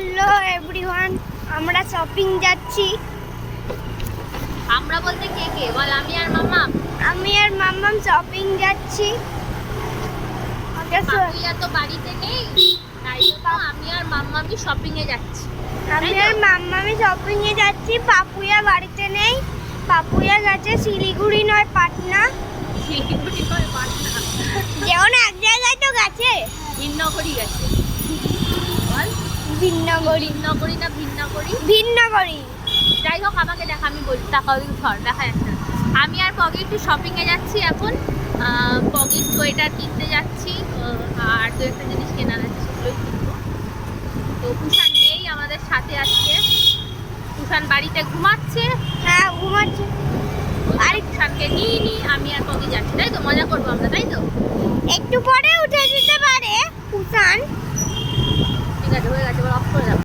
Hello everyone, আমরা shopping যাচ্ছি। আমরা বলতে কে কে বল? আমি আর মামা। আমি আর মাম্মাম শপিং যাচ্ছি। পাপুইয়া তো বাড়িতে নেই, তাই জন্য আমি আর মাম্মামি শপিং এ যাচ্ছি। আমি আর মাম্মামি শপিং এ যাচ্ছি। পাপুইয়া বাড়িতে নেই, পাপুইয়া গেছে শিলিগুড়ি নয় পাটনা। শিলিগুড়ি করে পাটনা, যেমন এক জায়গায় তো গেছে, ভিন্নগরী গেছে। বল ভিন্নগরী। ভিন্নগরী না ভিন্নগরী? ভিন্নগরী। যাই হোক, আমাকে দেখ, আমি বলছি টাকা ওদিকে ধর, দেখা যাচ্ছে না। আমি আর পগি একটু শপিং এ যাচ্ছি এখন। পগির সোয়েটার কিনতে যাচ্ছি, আর দু একটা জিনিস কেনার আছে, সেগুলোই কিনবো। তো কুষাণ নেই আমাদের সাথে আজকে, কুষাণ বাড়িতে ঘুমাচ্ছে। হ্যাঁ, ঘুমাচ্ছে। আর কুষাণকে নিয়ে নি, আমি আর পগি যাচ্ছি, তাই তো? মজা করবো আমরা, তাই তো? একটু পরে উঠে দিতে পারে কুষাণ। ঠিক আছে, হয়ে গেছে, এবার অফ করে দাও।